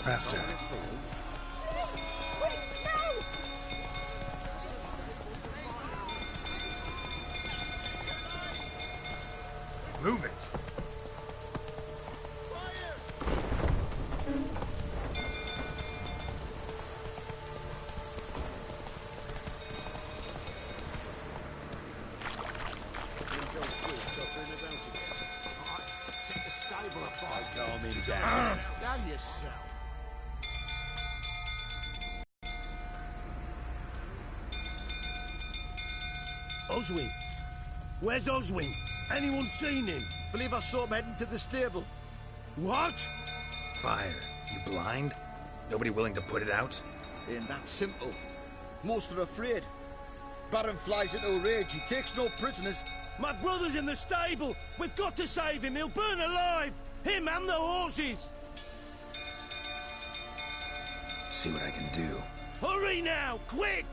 Faster. Move it. Set the stable afire. Calm him down. Down yourself. Oswin? Where's Oswin? Anyone seen him? Believe I saw him heading to the stable. What? Fire. You blind? Nobody willing to put it out? Ain't that simple. Most are afraid. Baron flies into a rage. He takes no prisoners. My brother's in the stable! We've got to save him! He'll burn alive! Him and the horses! See what I can do. Hurry now! Quick!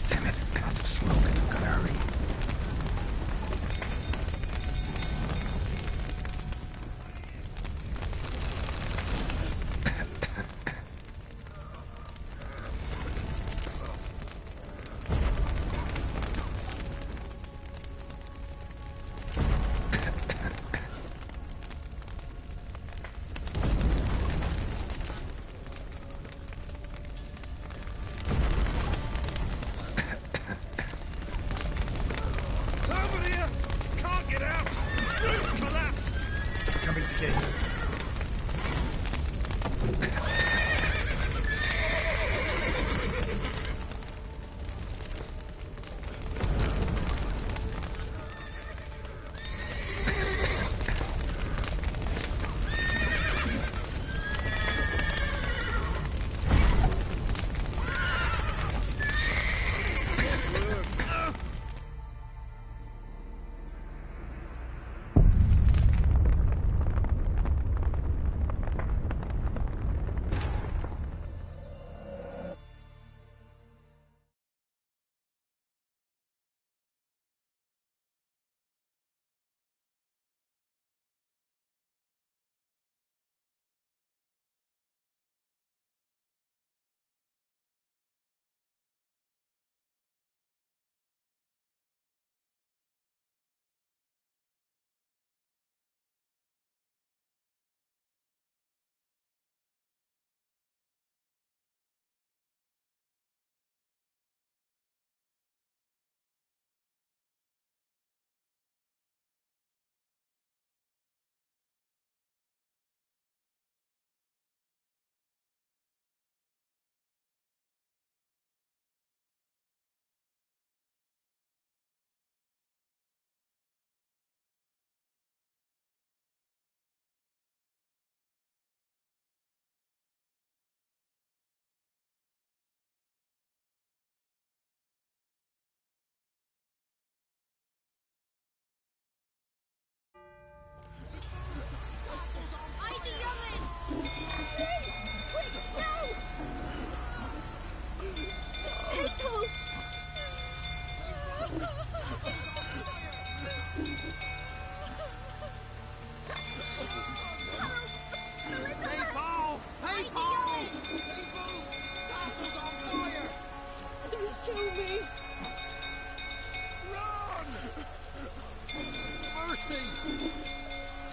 Damn it. Clouds of smoke. I've gotta hurry. Over here! Can't get out! Roof's collapsed! Coming to get you.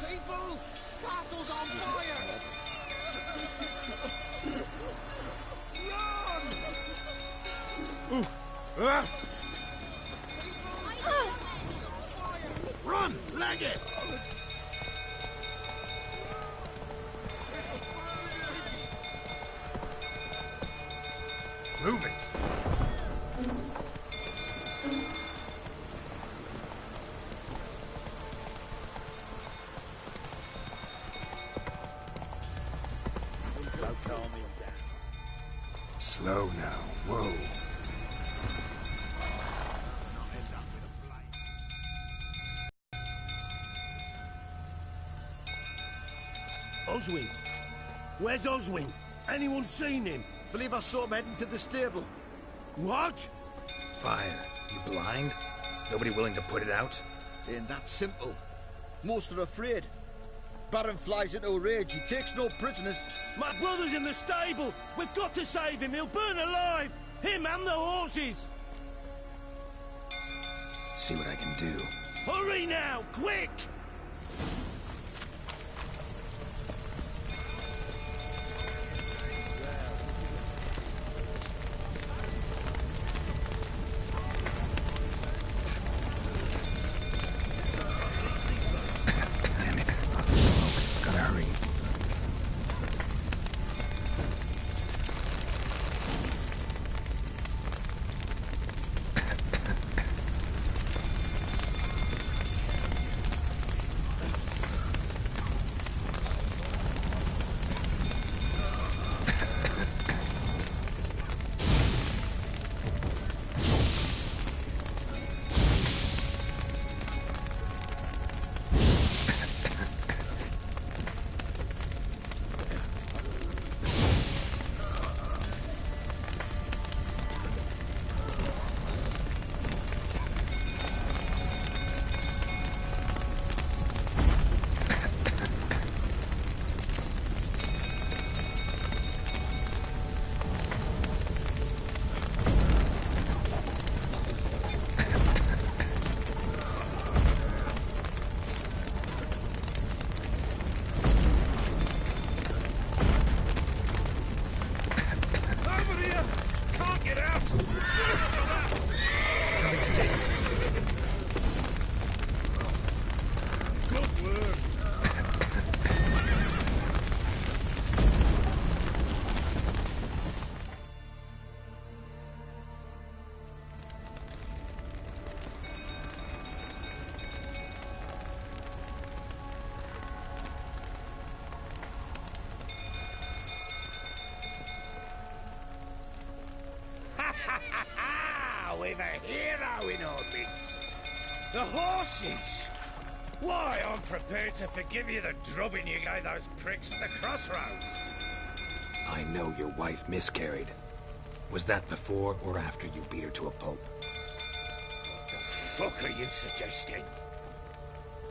People! Castle's on fire! Run! Run! Leg it! Move it. Don't calm him down. Slow now. Whoa. Oswin. Where's Oswin? Anyone seen him? Believe I saw him heading to the stable. What? Fire. You blind? Nobody willing to put it out? Ain't that simple. Most are afraid. Baron flies into a rage. He takes no prisoners. My brother's in the stable. We've got to save him. He'll burn alive. Him and the horses. See what I can do. Hurry now, quick! Damn it. Lots of smoke. Gotta hurry. We've a hero in our midst. The horses! Why, I'm prepared to forgive you the drubbing you gave those pricks at the crossroads. I know your wife miscarried. Was that before or after you beat her to a pulp? What the fuck are you suggesting?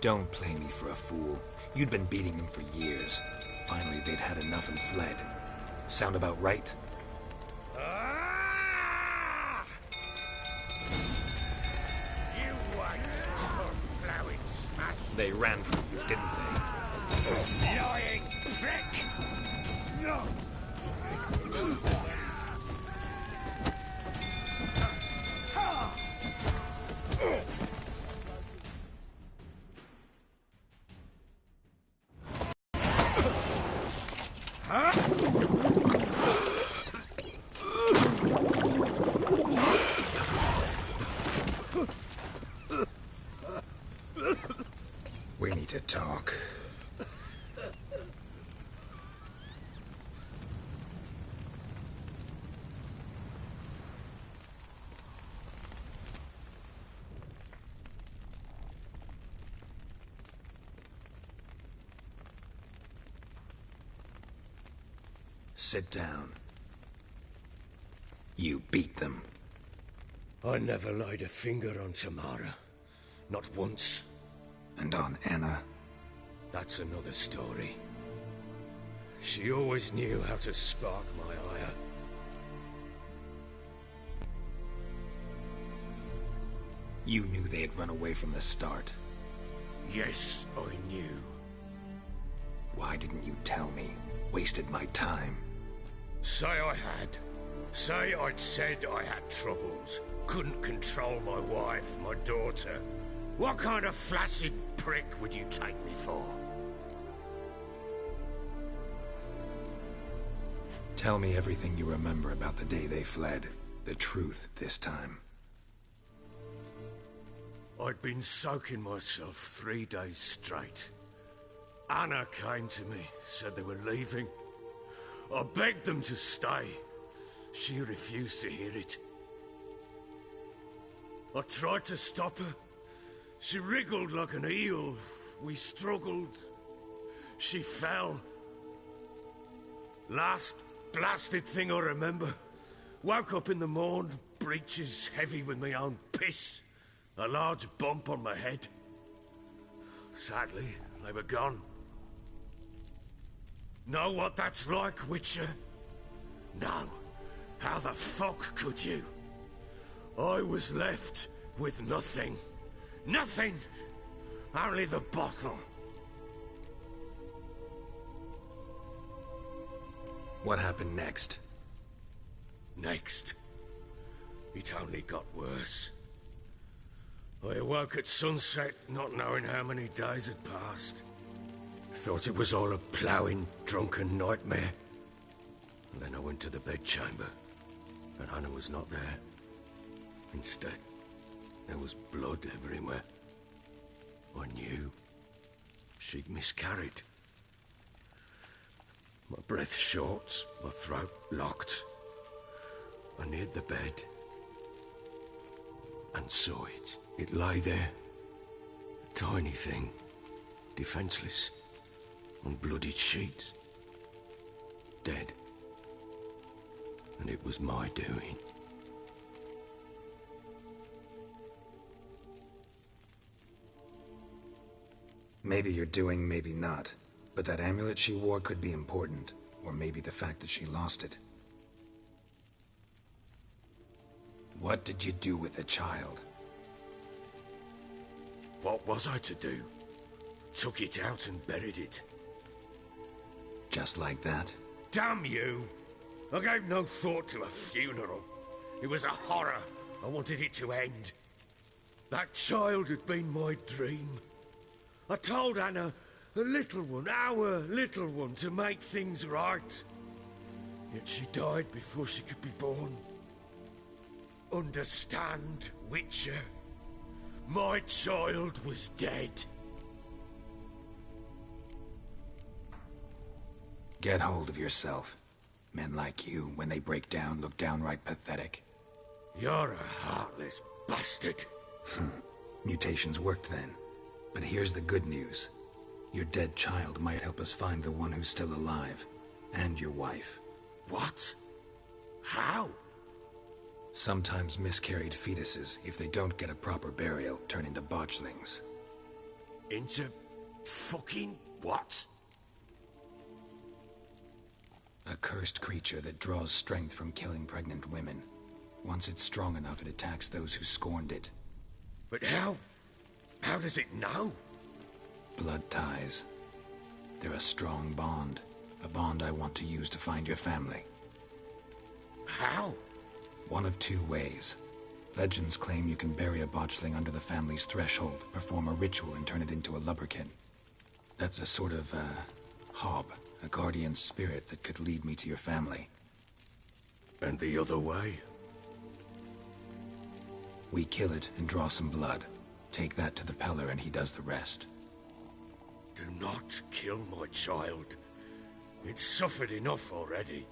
Don't play me for a fool. You'd been beating them for years. Finally, they'd had enough and fled. Sound about right? Ah! You wait, or blowing smash. They ran from you, didn't they? Lying prick! No! We need to talk. Sit down. You beat them. I never laid a finger on Tamara. Not once. And on Anna. That's another story. She always knew how to spark my ire. You knew they had run away from the start. Yes, I knew. Why didn't you tell me? Wasted my time. Say I had. Say I'd said I had troubles. Couldn't control my wife, my daughter. What kind of flaccid prick would you take me for? Tell me everything you remember about the day they fled. The truth this time. I'd been soaking myself 3 days straight. Anna came to me, said they were leaving. I begged them to stay. She refused to hear it. I tried to stop her. She wriggled like an eel. We struggled. She fell. Last blasted thing I remember. Woke up in the morn, breeches heavy with my own piss. A large bump on my head. Sadly, they were gone. Know what that's like, Witcher? No. How the fuck could you? I was left with nothing. Nothing! Only the bottle. What happened next? Next. It only got worse. I awoke at sunset, not knowing how many days had passed. Thought it was all a ploughing, drunken nightmare. And then I went to the bedchamber, but Anna was not there. Instead, there was blood everywhere. I knew she'd miscarried. My breath short, my throat locked. I neared the bed and saw it. It lay there, a tiny thing, defenseless, on bloodied sheets, dead. And it was my doing. Maybe you're doing, maybe not. But that amulet she wore could be important. Or maybe the fact that she lost it. What did you do with the child? What was I to do? Took it out and buried it. Just like that? Damn you! I gave no thought to a funeral. It was a horror. I wanted it to end. That child had been my dream. I told Anna, the little one, our little one, to make things right. Yet she died before she could be born. Understand, Witcher? My child was dead. Get hold of yourself. Men like you, when they break down, look downright pathetic. You're a heartless bastard. Mutations worked then. But here's the good news. Your dead child might help us find the one who's still alive. And your wife. What? How? Sometimes miscarried fetuses, if they don't get a proper burial, turn into botchlings. Into fucking what? A cursed creature that draws strength from killing pregnant women. Once it's strong enough, it attacks those who scorned it. But how? How does it know? Blood ties. They're a strong bond. A bond I want to use to find your family. How? One of two ways. Legends claim you can bury a botchling under the family's threshold, perform a ritual, and turn it into a lubberkin. That's a sort of, hob, a guardian spirit that could lead me to your family. And the other way? We kill it and draw some blood. Take that to the Peller and he does the rest. Do not kill my child. It's suffered enough already.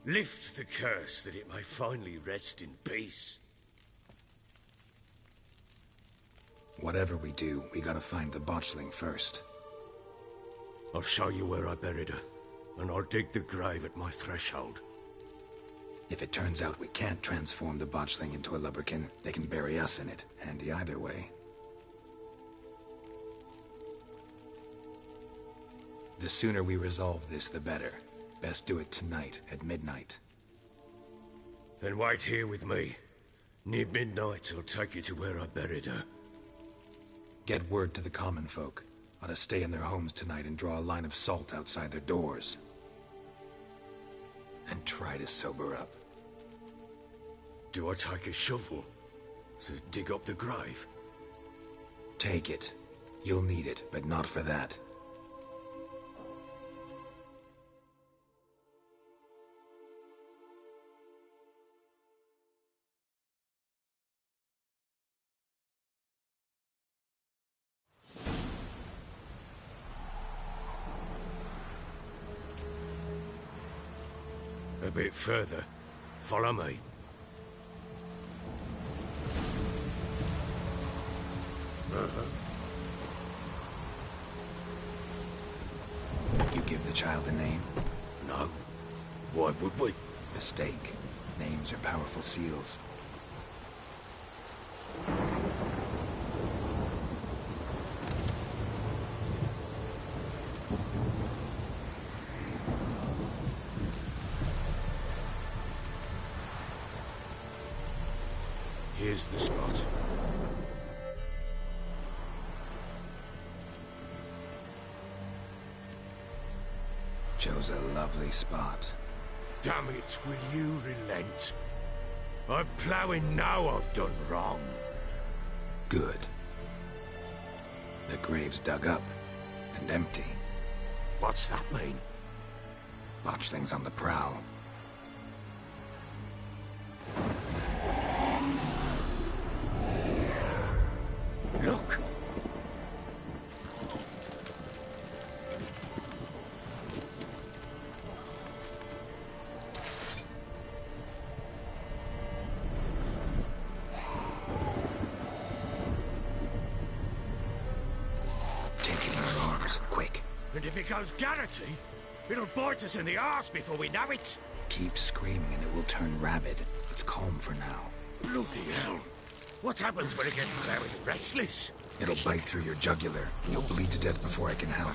Lift the curse that it may finally rest in peace. Whatever we do, we gotta find the botchling first. I'll show you where I buried her, and I'll dig the grave at my threshold. If it turns out we can't transform the botchling into a lubberkin, they can bury us in it. Handy either way. The sooner we resolve this, the better. Best do it tonight, at midnight. Then wait here with me. Near midnight, I'll take you to where I buried her. Get word to the common folk. Ought to stay in their homes tonight and draw a line of salt outside their doors. And try to sober up. Do I take a shovel to dig up the grave? Take it. You'll need it, but not for that. A bit further, Follow me. You give the child a name? No. Why would we? Mistake. Names are powerful seals. Here's the spot. Chose a lovely spot. Damn it, will you relent? I'm ploughing now I've done wrong. Good. The grave's dug up and empty. What's that mean? Botchling's on the prowl. Look! Take it in your arms, quick. And if it goes Garrity, it'll bite us in the arse before we know it. Keep screaming and it will turn rabid. It's calm for now. Bloody hell. What happens when it gets very restless? It'll bite through your jugular, and you'll bleed to death before I can help.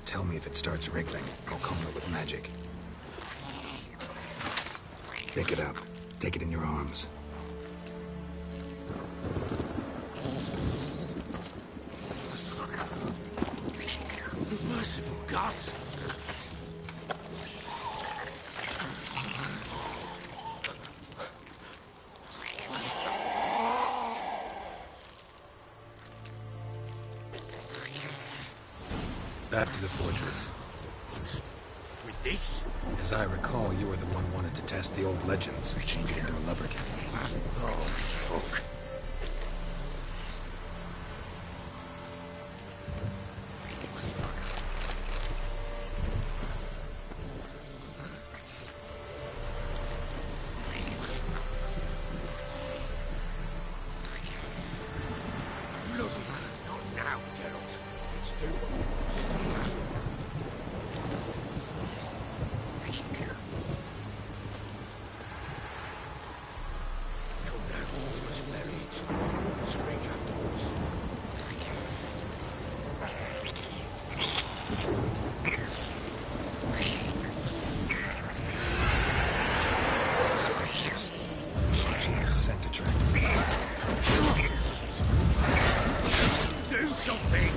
Tell me if it starts wriggling. I'll calm it with magic. Pick it up. Take it in your arms. Merciful gods! Back to the fortress. What? With this? As I recall, you were the one wanted to test the old legends, change it into a lubberkin. Oh, fuck. Bloody, not now, Geralt. Let's do what we must. Come now, we must bury it. Speak afterwards. Spectres. Watching scent attractor. Do something!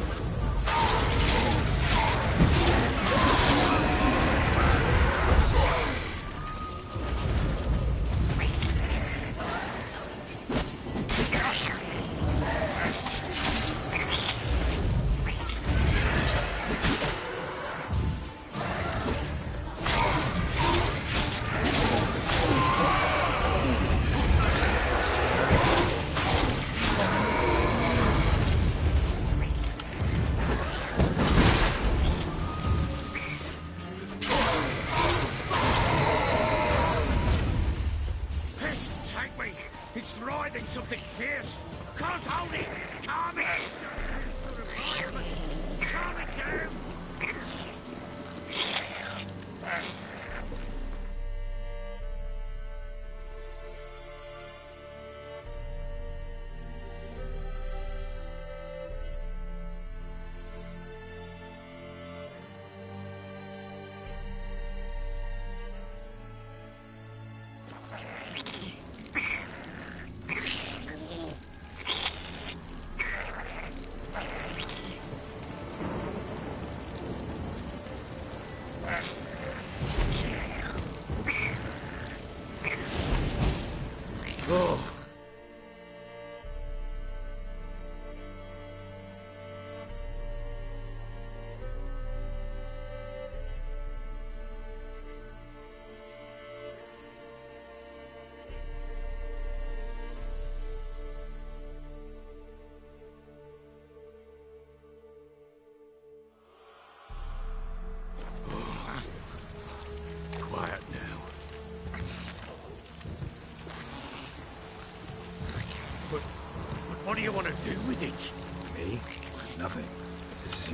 Pest, take me! It's writhing something fierce! Can't hold it! Calm it! Calm it down!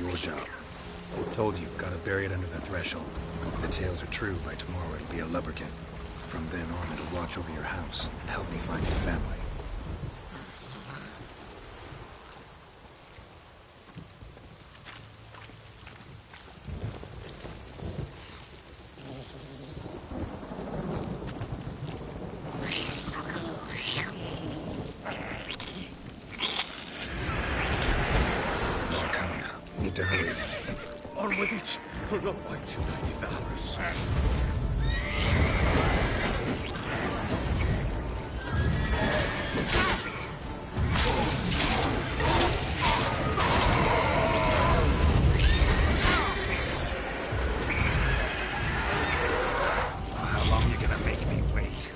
your job. Told you, gotta bury it under the threshold. If the tales are true, by tomorrow it'll be a lubberkin. From then on, it'll watch over your house and help me find your family. Need to hurry. On with it. We'll not wait till they devour us. How long are you gonna make me wait?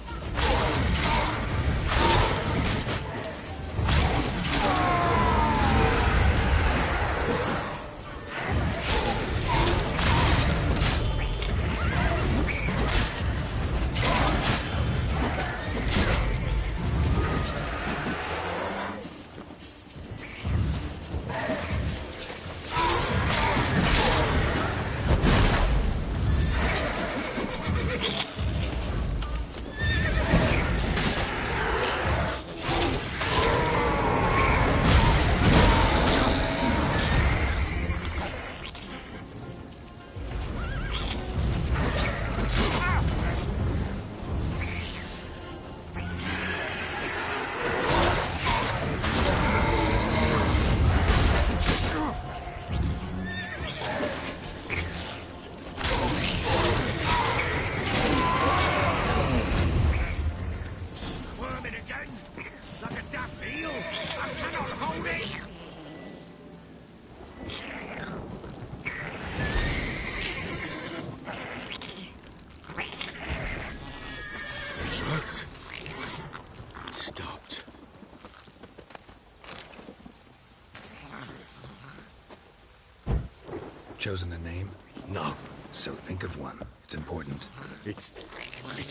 Chosen a name? No. So think of one. It's important. It's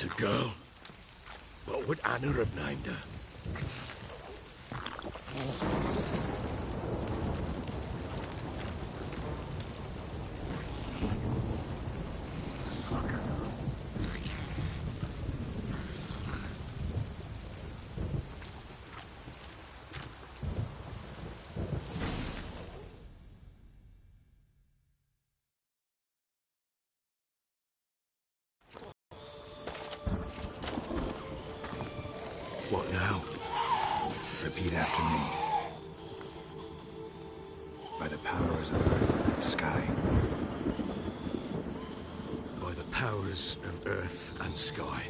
a girl. What would Anna have named her? What now? Repeat after me. By the powers of earth and sky. By the powers of earth and sky.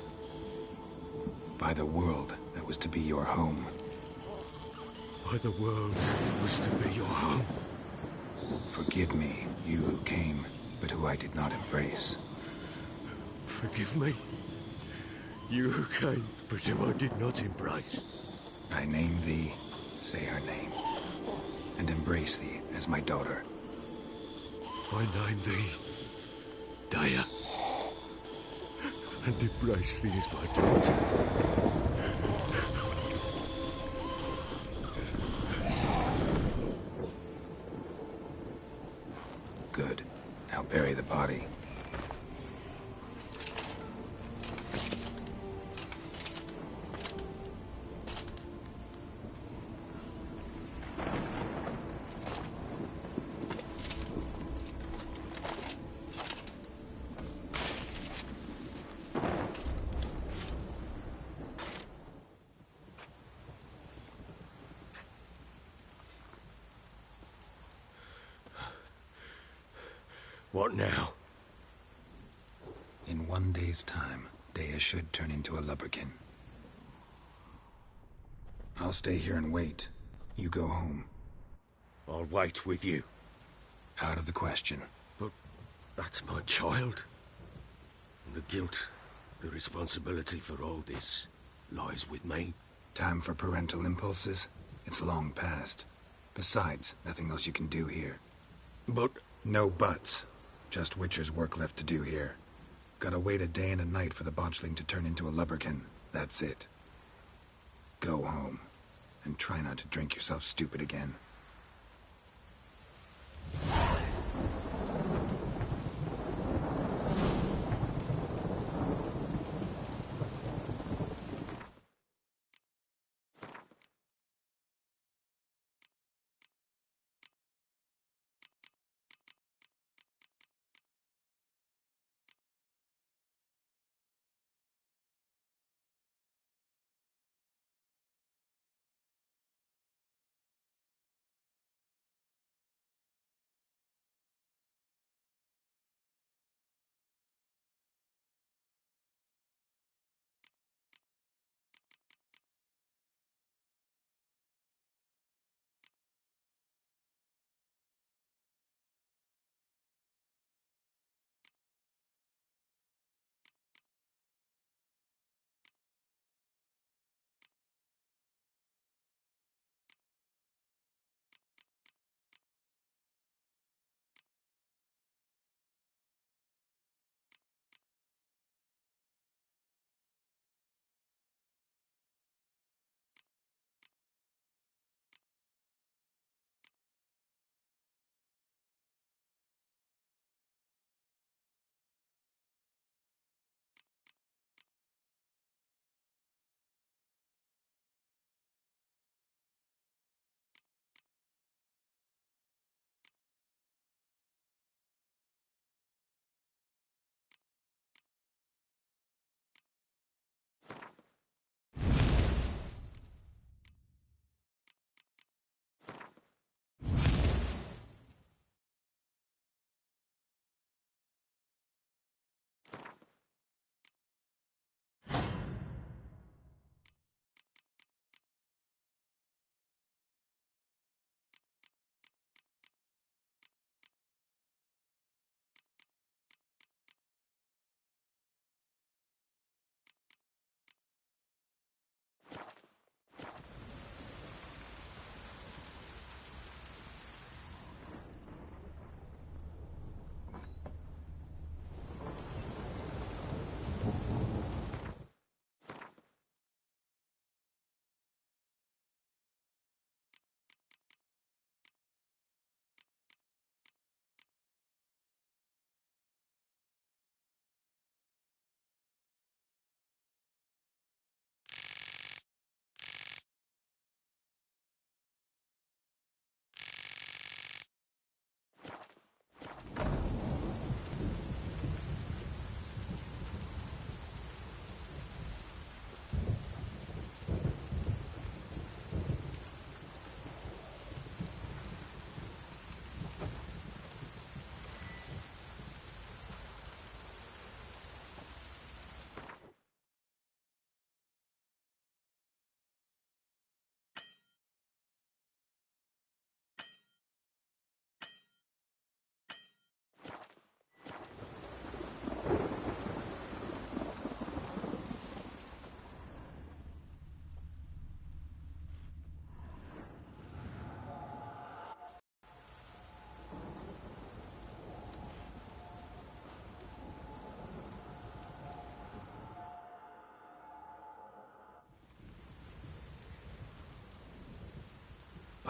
By the world that was to be your home. By the world that was to be your home. Forgive me, you who came, but who I did not embrace. Forgive me. You who came, but who I did not embrace. I name thee, say her name, and embrace thee as my daughter. I name thee, Daya, and embrace thee as my daughter. Good. Now bury the body. What now? In 1 day's time, Daya should turn into a lubberkin. I'll stay here and wait. You go home. I'll wait with you. Out of the question. But that's my child. And the guilt, the responsibility for all this lies with me. Time for parental impulses? It's long past. Besides, nothing else you can do here. But No buts. Just Witcher's work left to do here. Gotta wait a day and a night for the botchling to turn into a lubberkin. That's it. Go home. And try not to drink yourself stupid again.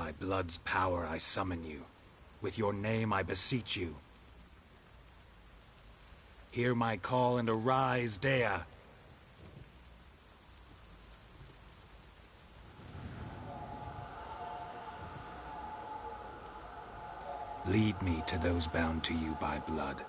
By blood's power I summon you. With your name I beseech you. Hear my call and arise, Dea. Lead me to those bound to you by blood.